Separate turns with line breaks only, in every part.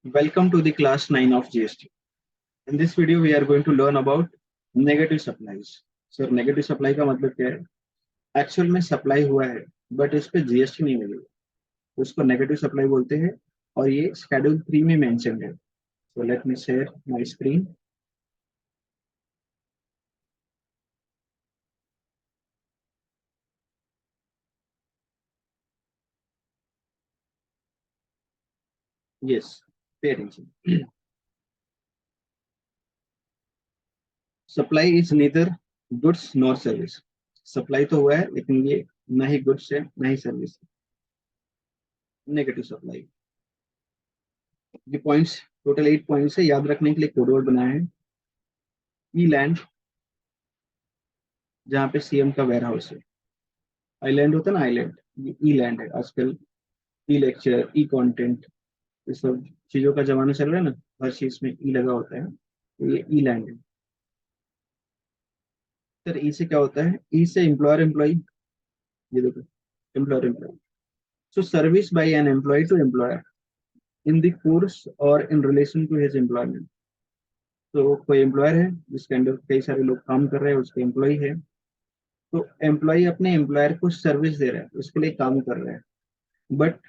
Welcome to the class 9 of GST. In this video, we are going to learn about negative supplies. Sir, negative supply का मतलब क्या है? Actual में supply हुआ है but इस पे जीएसटी नहीं मिलेगा, उसको नेगेटिव सप्लाई बोलते हैं और ये शेड्यूल 3 में मेंशन है. So let me share my screen. Yes, pay attention. Supply is neither goods nor service. Supply तो हुआ है लेकिन ये ना ही गुड्स है ना ही सर्विस है. Negative supply. ये पॉइंट्स टोटल 8 पॉइंट्स है. याद रखने के लिए कोड वर्ड बनाया है. ई लैंड, जहाँ पे सीएम का वेयर हाउस है. आइलैंड होता है ना, आइलैंड, ये ई लैंड है. आजकल ई लेक्चर, ई कंटेंट, ये सब चीजों का जमाना चल रहा है ना, हर चीज में ई लगा होता है, तो ये ई लैंड है. सर ई से क्या होता है? ई से एम्प्लॉयर एम्प्लॉय. ये देखो, employer employee. So service by an employee to employer in the course और in relation to his employment. तो कोई एम्प्लॉयर है जिसके अंडर कई सारे लोग काम कर रहे हैं, उसके एम्प्लॉय है, तो एम्प्लॉय अपने एम्प्लॉयर को सर्विस दे रहा है, उसके लिए काम कर रहा है. बट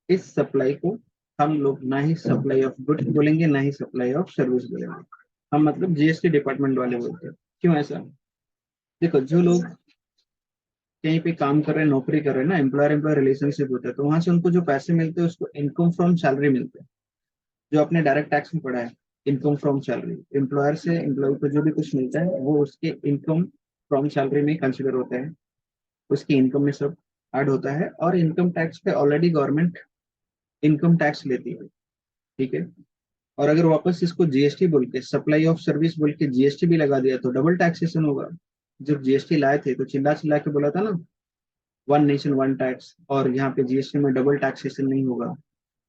इस सप्लाई को हम लोग ना ही सप्लाई ऑफ गुड्स बोलेंगे ना ही सप्लाई ऑफ सर्विस बोलेंगे. हम मतलब जीएसटी डिपार्टमेंट वाले बोलते हैं. क्यों ऐसा? देखो, जो लोग कहीं पे काम कर रहे हैं, नौकरी कर रहे हैं ना, एम्प्लॉयर एम्प्लॉय रिलेशनशिप होता है, तो वहां से उनको जो पैसे मिलते हैं उसको इनकम फ्रॉम सैलरी मिलते हैं. जो अपने डायरेक्ट टैक्स में पड़ा है, इनकम फ्रॉम सैलरी. एम्प्लॉयर से एम्प्लॉय को जो भी कुछ मिलता है वो उसके इनकम फ्रॉम सैलरी में कंसिडर होता है, उसकी इनकम में सब ऐड होता है. और इनकम टैक्स पे ऑलरेडी गवर्नमेंट इनकम टैक्स लेती है. ठीक है. और अगर वापस इसको जीएसटी बोल के, सप्लाई ऑफ सर्विस बोल के जीएसटी भी लगा दिया तो डबल टैक्सेशन होगा. जब जीएसटी लाए थे तो चिल्ला चिल्ला के बोला था ना, वन नेशन वन टैक्स, और यहाँ पे जीएसटी में डबल टैक्सेशन नहीं होगा.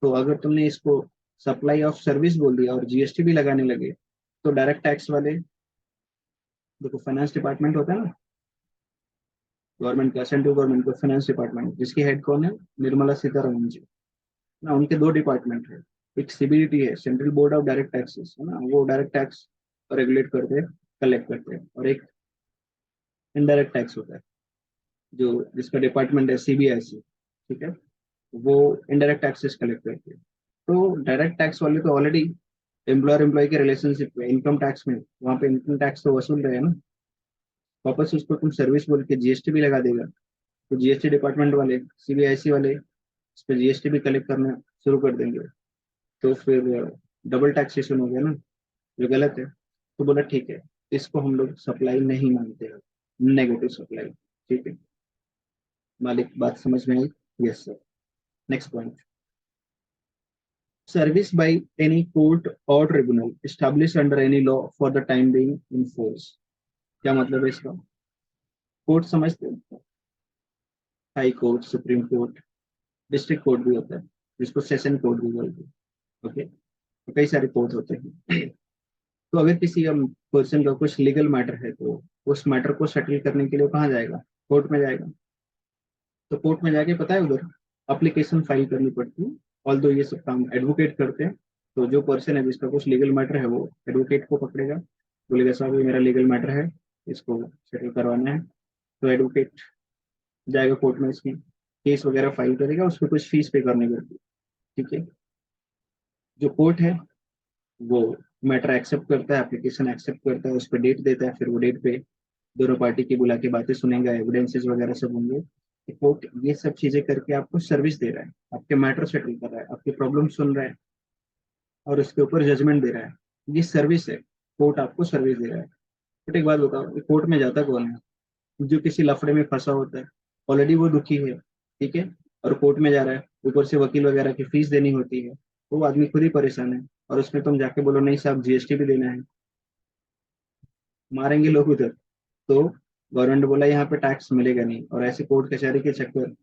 तो अगर तुमने इसको सप्लाई ऑफ सर्विस बोल दिया और जीएसटी भी लगाने लगे, तो डायरेक्ट टैक्स वाले, देखो फाइनेंस डिपार्टमेंट होता है ना गवर्नमेंट का, सेंट्रल गवर्नमेंट का फाइनेंस डिपार्टमेंट, जिसकी हेड कौन है? निर्मला सीतारमन जी ना. उनके दो डिपार्टमेंट है. एक सीबीडीटी है, central board of direct taxes है ना, वो डायरेक्ट टैक्स रेगुलेट करते हैं, कलेक्ट करते हैं. और एक इनडायरेक्ट टैक्स होता है जो, जिसका डिपार्टमेंट है सीबीआईसी. ठीक है. वो इनडायरेक्ट टैक्सेस कलेक्ट करते हैं. तो डायरेक्ट टैक्स वाले तो ऑलरेडी एम्प्लॉयर एम्प्लॉय के रिलेशनशिप में, इनकम टैक्स में, वहाँ पे इनकम टैक्स तो वसूल रहे हैं ना. वापस उसको तुम सर्विस बोल के जीएसटी भी लगा देगा, तो जीएसटी डिपार्टमेंट वाले, सीबीआईसी वाले, इस पे जीएसटी भी कलेक्ट करना शुरू कर देंगे. तो फिर डबल टैक्सेशन हो गया ना, जो गलत है. तो बोला ठीक है, इसको हम लोग सप्लाई नहीं मानते हैं, नेगेटिव सप्लाई. ठीक है, मालिक बात समझ में आई? Yes sir. Next point. Service by any court or tribunal establish under any law for the time being in force. क्या मतलब है इसका? कोर्ट समझते हो? High court, supreme court, district court भी होता है, जिसको सेशन कोर्ट भी बोलते हैं. ओके. तो कई सारे कोर्ट होते हैं. तो अगर किसी पर्सन का कुछ लीगल मैटर है तो उस मैटर को सेटल करने के लिए कहाँ जाएगा? कोर्ट में जाएगा. तो कोर्ट में जाके पता है उधर अप्लीकेशन फाइल करनी पड़ती है. ऑल दो ये सब काम एडवोकेट करते हैं. तो जो पर्सन है जिसका कुछ लीगल मैटर है वो एडवोकेट को पकड़ेगा, बोलेगा साहब ये मेरा लीगल मैटर है, इसको सेटल करवाना है. तो एडवोकेट जाएगा कोर्ट में, इसकी केस वगैरह फाइल करेगा, उसको कुछ फीस पे करनी पड़ती है. ठीक है. जो कोर्ट है वो मैटर एक्सेप्ट करता है, एप्लीकेशन एक्सेप्ट करता है, उस पर डेट देता है, फिर वो डेट पे दोनों पार्टी की बुला के बातें सुनेगा, एविडेंसेस वगैरह सब होंगे. कोर्ट ये सब चीजें करके आपको सर्विस दे रहा है, आपके मैटर सेटल कर रहा है, आपकी प्रॉब्लम सुन रहा है और उसके ऊपर जजमेंट दे रहा है. ये सर्विस है. कोर्ट आपको सर्विस दे रहा है. बट एक बात बताओ, कोर्ट में जाता कौन है? जो किसी लफड़े में फंसा होता है, ऑलरेडी वो दुखी है. ठीक है. और कोर्ट में जा रहा है, ऊपर से वकील वगैरह की फीस देनी होती है, तो वो आदमी खुद ही परेशान है. और उसमें तुम जाके बोलो नहीं साहब जीएसटी भी देना है, मारेंगे लोग उधर. तो गवर्नमेंट बोला यहाँ पे टैक्स मिलेगा नहीं, और ऐसे कोर्ट कचहरी के चक्कर,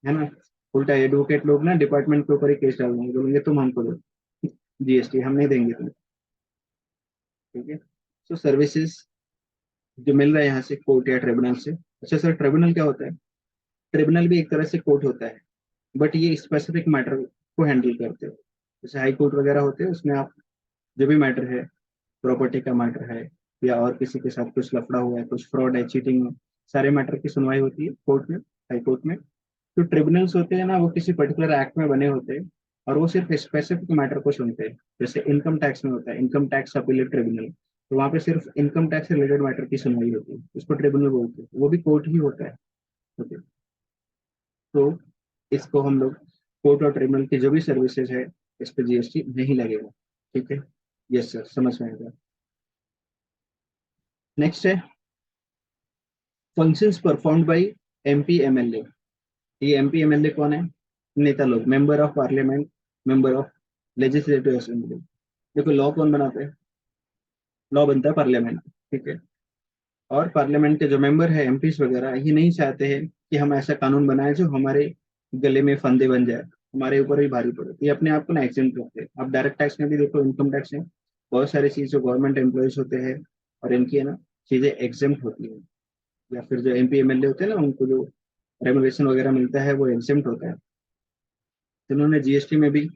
है ना, उल्टा एडवोकेट लोग ना डिपार्टमेंट के ऊपर ही केस डाल देंगे, बोलेंगे तुम हमको दो जीएसटी, हम नहीं देंगे तुम्हें. ठीक है. तो सर्विसेज जो मिल रहा है यहाँ से कोर्ट या ट्रिब्यूनल से. अच्छा सर, ट्रिब्यूनल क्या होता है? ट्रिब्यूनल भी एक तरह से कोर्ट होता है, बट ये स्पेसिफिक मैटर को हैंडल करते हो. जैसे हाई कोर्ट वगैरह होते हैं, उसमें आप जो भी मैटर है, प्रॉपर्टी का मैटर है या और किसी के साथ कुछ लफड़ा हुआ है, कुछ फ्रॉड है, चीटिंग है, सारे मैटर की सुनवाई होती है कोर्ट में, हाई कोर्ट में। तो ट्रिब्यूनल्स होते हैं ना, वो किसी पर्टिकुलर एक्ट में बने होते हैं और वो सिर्फ स्पेसिफिक मैटर को सुनते हैं। जैसे इनकम टैक्स में होता है इनकम टैक्स अपीलेट ट्रिब्यूनल, तो वहाँ पे सिर्फ इनकम टैक्स से रिलेटेड मैटर की सुनवाई होती है, उसको ट्रिब्यूनल बोलते हैं, वो भी कोर्ट ही होता है। ओके। तो इसको हम लोग, कोर्ट और ट्रिब्यूनल की जो भी सर्विसेज है, इस पे जीएसटी नहीं लगेगा। ठीक है। यस सर, समझ में आएगा। नेक्स्ट है functions performed by MP MLA. ये एमपी एमएलए कौन है? नेता लोग, member of parliament, member of legislative assembly. देखो लॉ कौन बनाता है? लॉ बनता है पार्लियामेंट। ठीक है। और पार्लियामेंट के जो मेंबर है, एमपीस वगैरह, ये नहीं चाहते हैं कि हम ऐसा कानून बनाए जो हमारे गले में फंदे बन जाए, हमारे ऊपर ही भारी पड़े। ये अपने आप को ना एग्जेंट रखते हैं। आप डायरेक्ट टैक्स में भी देखो, इनकम टैक्स में बहुत सारी चीज जो गवर्नमेंट एम्प्लॉयज होते हैं और इनकी है ना चीजें एग्जेम्प्ट होती है, या फिर जो एमपी एमएलए होते हैं ना, उनको जो रेमुनेशन वगैरह मिलता है वो एग्जेम्प्ट होता है। तो उन्होंने जीएसटी में भी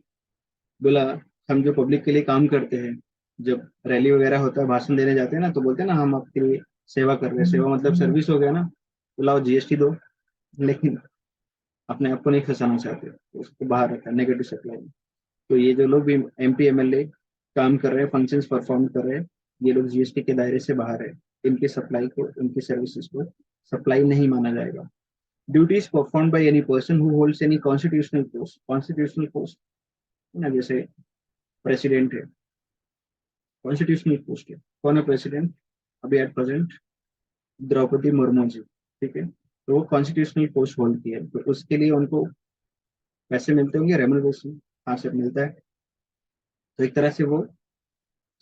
बोला, हम जो पब्लिक के लिए काम करते हैं, जब रैली वगैरह होता है, भाषण देने जाते हैं ना, तो बोलते हैं ना हम आपके लिए सेवा कर रहे हैं, सेवा मतलब सर्विस हो गया ना, तो लाओ जीएसटी दो। लेकिन अपने आप को नहीं फंसाना चाहते, तो उसको बाहर रखा, नेगेटिव सप्लाई। तो ये जो लोग भी एमपी एमएलए काम कर रहे हैं, फंक्शंस परफॉर्म कर रहे हैं, ये लोग जीएसटी के दायरे से बाहर है। इनकी सप्लाई को, इनकी सर्विसेज को सप्लाई नहीं माना जाएगा। Duties perform by any person who holds any constitutional post. Constitutional post ना, जैसे प्रेसिडेंट है, कॉन्स्टिट्यूशनल पोस्ट है। कौन है प्रेसिडेंट? अभी एट प्रेजेंट द्रौपदी मुर्मू जी। ठीक है। तो वो कॉन्स्टिट्यूशनल पोस्ट होल्ड किया है, तो उसके लिए उनको पैसे मिलते होंगे, रेमुनरेशन। हाँ सर, मिलता है। तो एक तरह से वो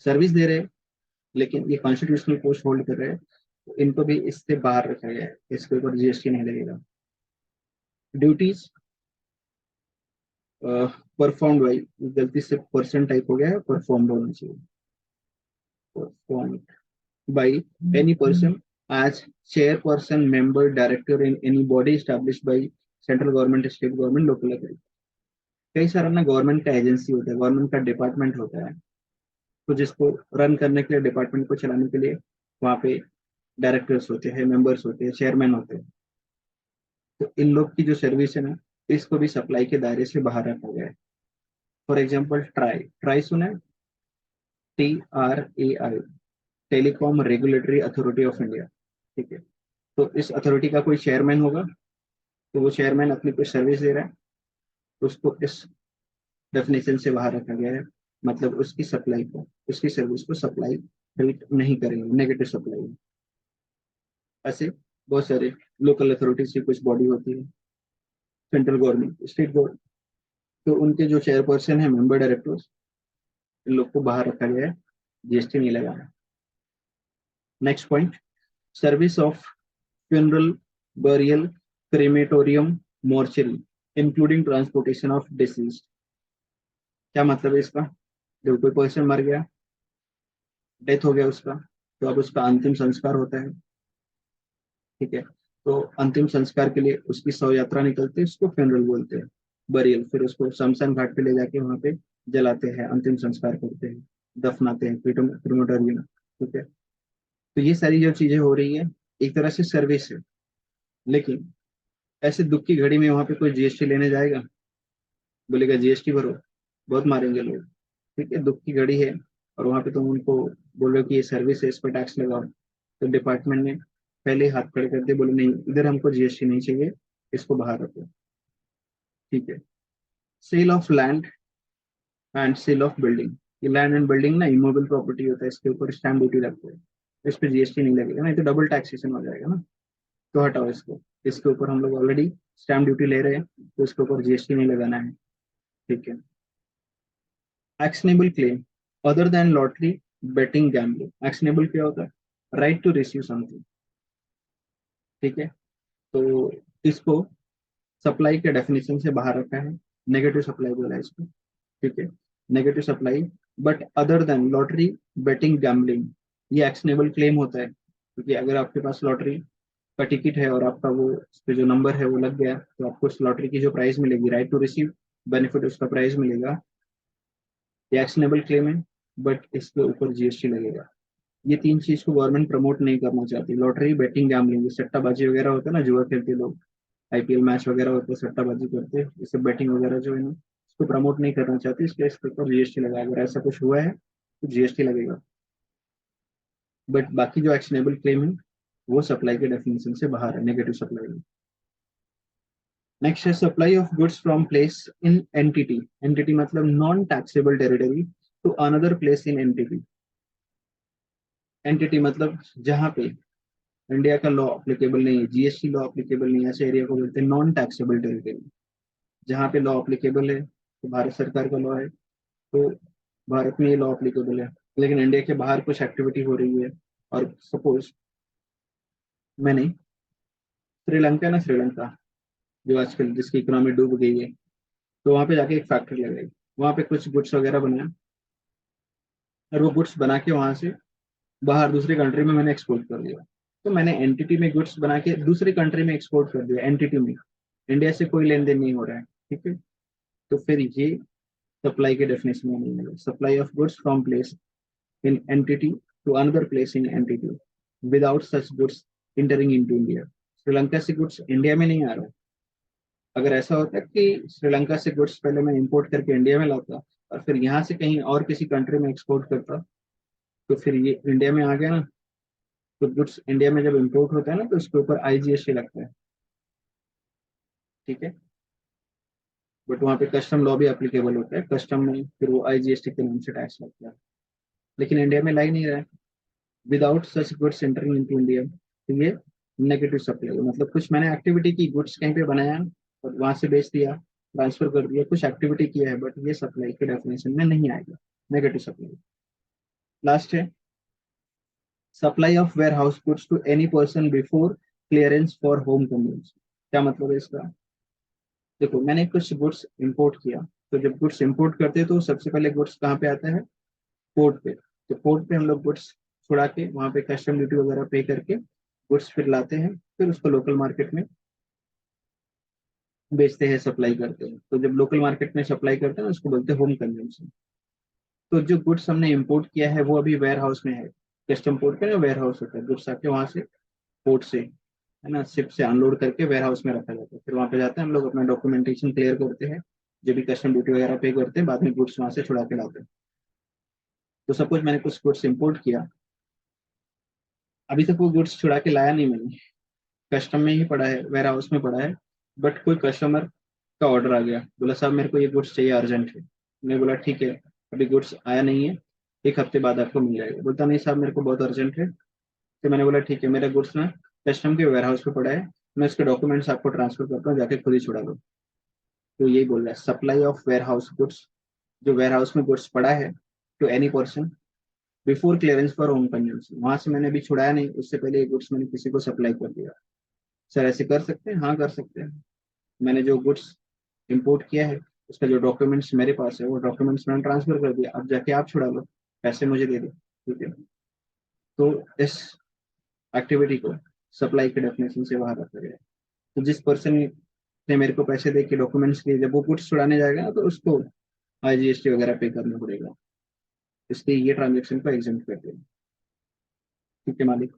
सर्विस दे रहे हैं, लेकिन ये कॉन्स्टिट्यूशनल पोस्ट होल्ड कर रहे हैं, तो इनको भी इससे बाहर रखा गया है, इसके ऊपर जीएसटी नहीं लगेगा। ड्यूटीज परफॉर्म बाई, गलती से पर्सन टाइप हो गया है, परफॉर्म होना चाहिए, perform by any person as chairperson, member, director in any body established by central government, state government, local authority. कई सारा ना गवर्नमेंट का एजेंसी होता है, गवर्नमेंट का डिपार्टमेंट होता है, तो जिसको रन करने के लिए, डिपार्टमेंट को चलाने के लिए वहाँ पे डायरेक्टर्स होते हैं, मेंबर्स होते हैं, चेयरमैन होते हैं। तो इन लोग की जो सर्विस है ना, इसको भी सप्लाई के दायरे से बाहर रखा गया है। फॉर एग्जाम्पल ट्राई, ट्राई सुना है? TRAI, telecom regulatory authority of India. ठीक है। तो इस अथॉरिटी का कोई चेयरमैन होगा, तो वो चेयरमैन अपनी कोई सर्विस दे रहा है, तो उसको इस डेफिनेशन से बाहर रखा गया है। मतलब उसकी सप्लाई को, उसकी सर्विस को सप्लाई ट्रीट नहीं करेंगे, नेगेटिव सप्लाई। ऐसे बहुत सारे लोकल अथॉरिटीज की कुछ बॉडी होती है, सेंट्रल गवर्नमेंट, स्टेट गवर्नमेंट, तो उनके जो चेयरपर्सन है, मेंबर, डायरेक्टर्स, इन लोग को बाहर रखा गया है, जीएसटी नहीं लगाना। Next point, service of funeral, burial, crematorium, mortuary, including transportation of disease. क्या मतलब है इसका? जब कोई पर्सन मर गया, डेथ हो गया उसका, तो अब उसका अंतिम संस्कार होता है। ठीक है। तो अंतिम संस्कार के लिए उसकी शव यात्रा निकलती है, उसको फ्यूनरल बोलते हैं। बरियल, फिर उसको शमशान घाट पे ले जाके वहां पे जलाते हैं, अंतिम संस्कार करते हैं, दफनाते हैं, क्रिमेटोरियम। ठीक है। तो ये सारी जो चीजें हो रही है, एक तरह से सर्विस है। लेकिन ऐसे दुख की घड़ी में वहां पे कोई जीएसटी लेने जाएगा? बोलेगा जीएसटी भरो, बहुत मारेंगे लोग। ठीक है, दुख की घड़ी है, और वहां पे तुम उनको बोल रहे हो कि ये सर्विस है, इस पर टैक्स लगाओ, तो डिपार्टमेंट ने पहले ही हाथ खड़े कर दिए, बोले नहीं, इधर हमको जीएसटी नहीं चाहिए, इसको बाहर रखो। ठीक है। Sale of land and sale of building. ये लैंड एंड बिल्डिंग ना इमूवेबल प्रॉपर्टी होता है, इसके ऊपर स्टैम्प ड्यूटी लगता है, इस पे जीएसटी नहीं लगेगा, नहीं तो डबल टैक्सेशन हो जाएगा ना। तो हटाओ इसको, इसके ऊपर हम लोग ऑलरेडी स्टैम्प ड्यूटी ले रहे हैं, तो इसके ऊपर जीएसटी नहीं लगाना है। ठीक है। Actionable claim other than lottery, betting, gambling. Actionable क्या होता है? Right to receive something. ठीक है। तो इसको सप्लाई के डेफिनेशन से बाहर रखा है, नेगेटिव सप्लाई बोला है इसको। ठीक है। Negative supply, but other than lottery, betting, gambling, ये एक्शनेबल क्लेम होता है, क्योंकि अगर आपके पास लॉटरी का टिकट है और आपका वो उस पे जो नंबर है वो लग गया, तो आपको उस लॉटरी की जो प्राइस मिलेगी, राइट टू रिसीव बेनिफिट, उसका प्राइस मिलेगा, ये एक्शनेबल क्लेम है, बट इसके ऊपर जीएसटी लगेगा। ये तीन चीज को गवर्नमेंट प्रमोट नहीं करना चाहती। लॉटरी, बेटिंग, गैम्बलिंग, सट्टाबाजी वगैरह होता है ना, जुआ खेलते लोग, आईपीएल मैच वगैरह होते हैं, सट्टाबाजी करते हैं, इससे बेटिंग वगैरह जो है ना, इसको प्रमोट नहीं करना चाहती, इसलिए इसके ऊपर जीएसटी लगा। अगर ऐसा कुछ हुआ है तो जीएसटी लगेगा। बट बाकी जो एक्शनेबल क्लेम है वो सप्लाई के डेफिनेशन से बाहर है, नेगेटिव सप्लाई में। नेक्स्ट है supply of goods from place in entity. Entity मतलब non taxable territory to another place in entity. Entity मतलब जहाँ पे इंडिया का लॉ अप्लीकेबल नहीं है, जीएसटी लॉ अप्लीकेबल नहीं है, ऐसे एरिया को बोलते हैं नॉन टैक्सेबल टेरिटरी। जहाँ पे लॉ अप्लीकेबल है तो भारत सरकार का लॉ है, तो भारत में ये लॉ अप्लीकेबल है। लेकिन इंडिया के बाहर कुछ एक्टिविटी हो रही है, और सपोज मैंने श्रीलंका ना, श्रीलंका जो आजकल जिसकी इकोनॉमी डूब गई है, तो वहां पे जाके एक फैक्ट्री लगाई, वहां पे कुछ गुड्स वगैरह बनाया, और वो गुड्स बना के वहां से बाहर दूसरी कंट्री में मैंने एक्सपोर्ट कर दिया। तो मैंने एंटिटी में गुड्स बना के दूसरी कंट्री में एक्सपोर्ट कर दिया, एंटिटी में, इंडिया से कोई लेन देन नहीं हो रहा है, ठीक है। तो फिर ये सप्लाई के डेफिनेशन में नहीं मिलेगा। Supply of goods from place in entity to another place in entity without such goods entering into India. Sri Lanka से गुड्स इंडिया में नहीं आ रहा है। अगर ऐसा होता है कि श्रीलंका से गुड्स पहले मैं इंपोर्ट करके इंडिया में लाता और फिर यहाँ से कहीं और किसी कंट्री में एक्सपोर्ट करता, तो फिर ये इंडिया में आ गया ना। तो गुड्स इंडिया में जब इंपोर्ट होता है ना, तो उसके ऊपर आईजीएसटी लगता है, ठीक है। बट वहाँ पे कस्टम लॉ भी एप्लीकेबल होता है, कस्टम में फिर वो आईजीएसटी के नाम से टैक्स लगता है। लेकिन इंडिया में ला ही नहीं रहा है, without such goods entering into India. तो ये नेगेटिव सप्लाई, मतलब कुछ मैंने एक्टिविटी की, गुड्स कहीं पे बनाया और वहां से बेच दिया, ट्रांसफर कर दिया, कुछ एक्टिविटी किया है, बट ये सप्लाई के डेफिनेशन में नहीं आएगा, नेगेटिव सप्लाई। लास्ट है supply of warehouse goods to any person before clearance for home convenience. क्या मतलब है इसका? देखो, मैंने कुछ गुड्स इंपोर्ट किया, तो जब गुड्स इंपोर्ट करते हैं तो सबसे पहले गुड्स कहाँ पे आता है? पोर्ट पे। तो पोर्ट पे हम लोग गुड्स छुड़ा के वहाँ पे कस्टम ड्यूटी वगैरह पे करके गुड्स फिर लाते हैं, फिर उसको लोकल मार्केट में बेचते हैं, सप्लाई करते हैं। तो जब लोकल मार्केट में सप्लाई करते हैं उसको बोलते हैं होम कंजम्पशन। तो जो गुड्स हमने इंपोर्ट किया है वो अभी वेयर हाउस में है। कस्टम पोर्ट पे ना वेयर हाउस होता है, गुड्स आके वहाँ से पोर्ट से, है ना, शिप से अनलोड करके वेयर हाउस में रखा जाता है। फिर वहाँ पे जाते हैं हम लोग, अपना डॉक्यूमेंटेशन क्लियर करते हैं, जो भी कस्टम ड्यूटी वगैरह पे करते हैं, बाद में गुड्स वहाँ से छुड़ा के लाते हैं। तो सपोज मैंने कुछ गुड्स इंपोर्ट किया, अभी तक वो गुड्स छुड़ा के लाया नहीं मैंने, कस्टम में ही पड़ा है, वेयर हाउस में पड़ा है। बट कोई कस्टमर का ऑर्डर आ गया, बोला साहब मेरे को ये गुड्स चाहिए अर्जेंट है। मैं बोला ठीक है, अभी गुड्स आया नहीं है, एक हफ्ते बाद आपको मिल जाएगा। बोलता नहीं साहब मेरे को बहुत अर्जेंट है। तो मैंने बोला ठीक है, मेरा गुड्स ना कस्टम के वेयर हाउस पे पड़ा है, मैं उसके डॉक्यूमेंट्स आपको ट्रांसफर करता हूँ, जाके खुद ही छुड़ा लो। तो यही बोल रहा है, supply of warehouse goods, जो वेयर हाउस में गुड्स पड़ा है, to any person before clearance for home consumption. वहां से मैंने अभी छुड़ाया नहीं, उससे पहले ये गुड्स मैंने किसी को सप्लाई कर दिया। सर ऐसे कर सकते हैं? हाँ कर सकते हैं। मैंने जो गुड्स इंपोर्ट किया है उसका जो डॉक्यूमेंट्स मेरे पास है, वो डॉक्यूमेंट्स मैंने ट्रांसफर कर दिया, अब जाके आप छुड़ा लो, पैसे मुझे दे दो, ठीक है। तो इस एक्टिविटी को सप्लाई के डेफिनेशन से बाहर रखा गया है। तो जिस पर्सन ने मेरे को पैसे दे के डॉक्यूमेंट्स लिए, जब वो गुड्स छुड़ाने जाएगा ना, तो उसको आईजीएसटी वगैरह पे करना पड़ेगा, इसलिए ये ट्रांजेक्शन को एग्जाम्प्ट करते हैं, ठीक है मालिक।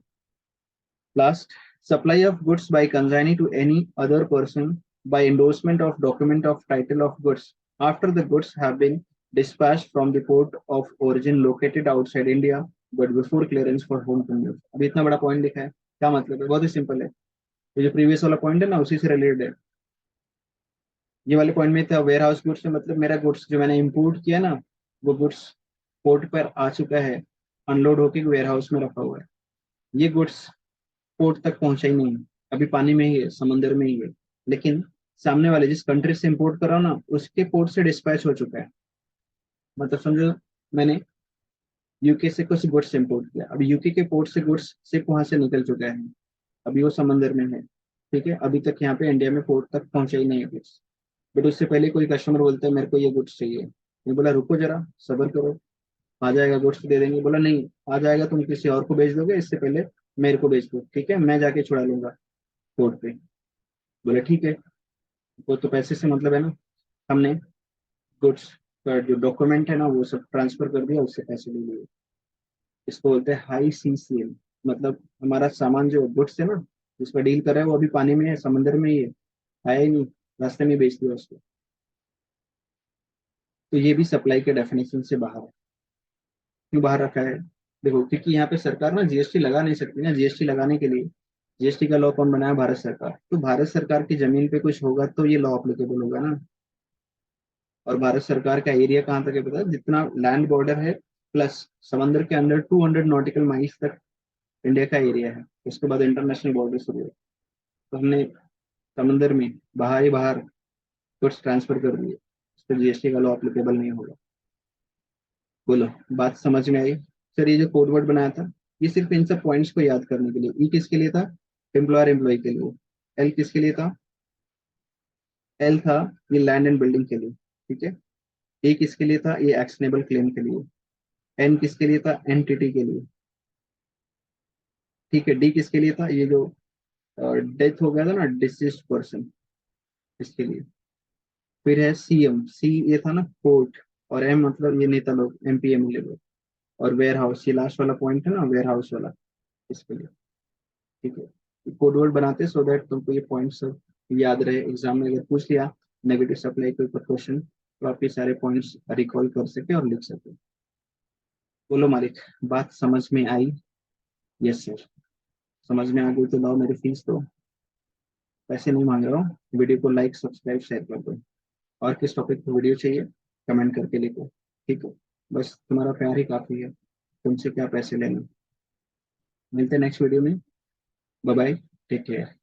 Last, supply of goods by consignee to any other person by endorsement of document of title of goods after the goods have been dispatched from the port of origin located outside India but before clearance for home consumption। अभी इतना बड़ा point लिखा है, क्या मतलब है? बहुत ही simple है, ये जो प्रीवियस वाला पॉइंट है ना उसी से रिलेटेड है। ये वाले पॉइंट में था वेयर हाउस गुड्स में, मतलब मेरा गुड्स जो मैंने इंपोर्ट किया ना, वो गुड्स पोर्ट पर आ चुका है, अनलोड होके वेयर हाउस में रखा हुआ है। ये गुड्स पोर्ट तक पहुंचा ही नहीं है, अभी पानी में ही है, समंदर में ही है। लेकिन सामने वाले जिस कंट्री से इंपोर्ट कर रहा हूँ ना, उसके पोर्ट से डिस्पैच हो चुका है। मतलब समझो, मैंने यूके से कुछ गुड्स इंपोर्ट किया, अभी यूके के पोर्ट से गुड्स सिर्फ वहां से निकल चुका है, अभी वो समंदर में है, ठीक है। अभी तक यहाँ पे इंडिया में पोर्ट तक पहुंचा ही नहीं है गुड्स। बट उससे पहले कोई कस्टमर बोलता है मेरे को ये गुड्स चाहिए, मैं बोला रुको जरा, सब्र करो, आ जाएगा गुड्स दे देंगे। बोला नहीं आ जाएगा, तुम किसी और को भेज दोगे, इससे पहले मेरे को भेज दो, ठीक है, मैं जाके छुड़ा लूंगा पोर्ट पे। बोले ठीक है, वो तो पैसे से मतलब है ना। हमने गुड्स तो जो डॉक्यूमेंट है ना वो सब ट्रांसफर कर दिया, उससे पैसे ले लिए। इसको बोलते हैं हाई सी सेल। मतलब हमारा सामान जो गुड्स है ना, जिस पर डील कर रहे हैं वो अभी पानी में है, समंदर में ही है, आया ही नहीं, रास्ते में बेच दिया उसको। तो ये भी सप्लाई के डेफिनेशन से बाहर है। क्यों बाहर रखा है? देखो, क्योंकि यहाँ पे सरकार ना जीएसटी लगा नहीं सकती ना। जीएसटी लगाने के लिए, जीएसटी का लॉ कौन बनाया? भारत सरकार। तो भारत सरकार की जमीन पे कुछ होगा तो ये लॉ अप्लीकेबल होगा ना। और भारत सरकार का एरिया कहाँ तक है पता है? जितना लैंड बॉर्डर है प्लस समंदर के अंदर 200 नॉटिकल माइल्स तक इंडिया का एरिया है। उसके बाद इंटरनेशनल बॉर्डर शुरू है। तो हमने समंदर में बाहर ही बाहर गुड्स ट्रांसफर कर दिए, उस पर जीएसटी का लॉ अप्लीकेबल नहीं होगा। बोलो, बात समझ में आई? सर ये जो कोड वर्ड बनाया था, ये सिर्फ इन सब पॉइंट्स को याद करने के लिए। ई किसके लिए था? एम्प्लॉयर एम्प्लॉय के लिए। एल किसके लिए था? एल था ये लैंड एंड बिल्डिंग के लिए, ठीक है। ए किसके लिए था? ये एक्शनेबल क्लेम के लिए। एन किसके लिए था? एंटिटी के लिए, ठीक है। डी किसके लिए था? ये जो डेथ हो गया था ना, डिसीज्ड पर्सन, इसके लिए। फिर है सीएम, सी ये था ना कोर्ट, और एम मतलब ये नेता लोग, एमपी एमएलए लोग। और वेयर हाउस, ये लास्ट वाला पॉइंट है ना, वेयर हाउस वाला, इसके लिए, ठीक है। कोड वर्ड बनाते सो दैट तुमको ये पॉइंट सब याद रहे। एग्जाम में अगर पूछ लिया नेगेटिव सप्लाई के ऊपर क्वेश्चन, तो आप ये सारे पॉइंट्स रिकॉल कर सके और लिख सके। बोलो मालिक, बात समझ में आई? Yes sir. समझ में आ गई तो लाओ मेरी फीस दो। पैसे नहीं मांग रहा हूँ। वीडियो को लाइक सब्सक्राइब शेयर कर दो। और किस टॉपिक पर वीडियो चाहिए कमेंट करके लिखो, ठीक है। बस तुम्हारा प्यार ही काफी है, तुमसे क्या पैसे लेना। मिलते हैं नेक्स्ट वीडियो में। Bye bye, take care.